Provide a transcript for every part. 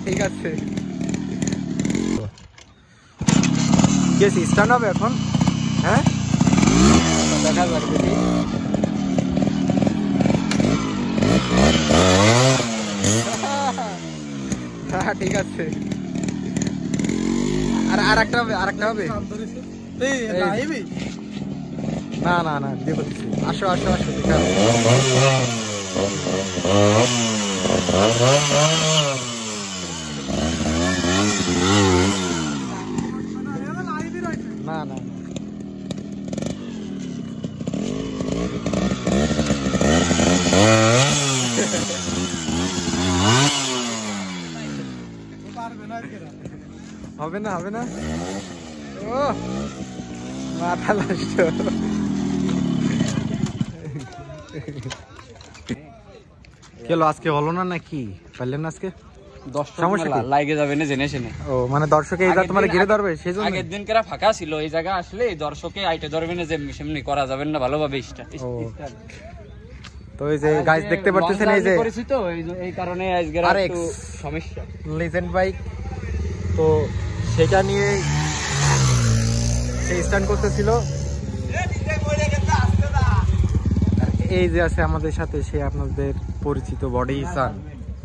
ঠিক আছে গেছি স্টার্ট হবে এখন হ্যাঁ দেখা যাক দেখি হ্যাঁ ঠিক আছে আরেকটা হবে না না না দিয়ে বলছি আসো আসো আসো দেখা না না হবে না হবে না ও মাথা নষ্ট কেলো আজকে হলো না নাকি পারলেন না আজকে লাগে যাবে না জেনে শুনে ও মানে দর্শকে এইটা তোমার ঘিরে ধরবে সেজন্য আগের দিন কেরা ফাঁকা ছিল এই জায়গা আসলে দর্শকে আইতে ধরবে না যে এমনি করা যাবে না ভালোভাবে তো এই যে গাইস দেখতে পাচ্ছেন এই যে পরিচিত এই কারণে আজকে একটু সমস্যা লেজেন্ড বাইক তো সেটা নিয়ে সে স্টান্ট করতেছিল এই যে আছে আমাদের সাথে সে আপনাদের পরিচিত বডি সান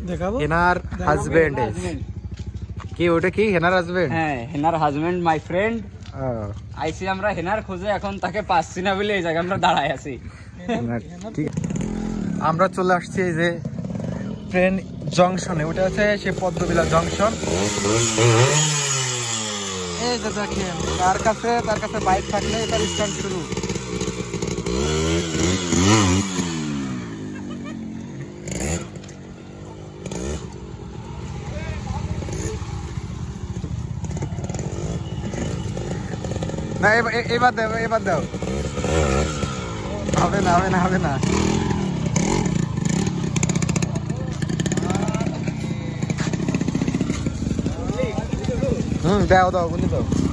দেখাবো হেনার হাজবেন্ড কি ওটা কি হেনার হাজবেন্ড হ্যাঁ হেনার হাজবেন্ড মাই ফ্রেন্ড আইসি আমরা হেনার খোঁজে এখন তাকে পাচ্ছি না বলে এই জায়গায় আমরা দাঁড়ায় আছি ঠিক আমরা চলে আসছি এই যে ট্রেন জংশনে ওটা আছে সে পদ্মবিলা জংশন এই যে দেখেন তার কাছে বাইক থাকলে এটার স্ট্যান্ড শুরু না এবার দাও হবে না দাও বলি দাও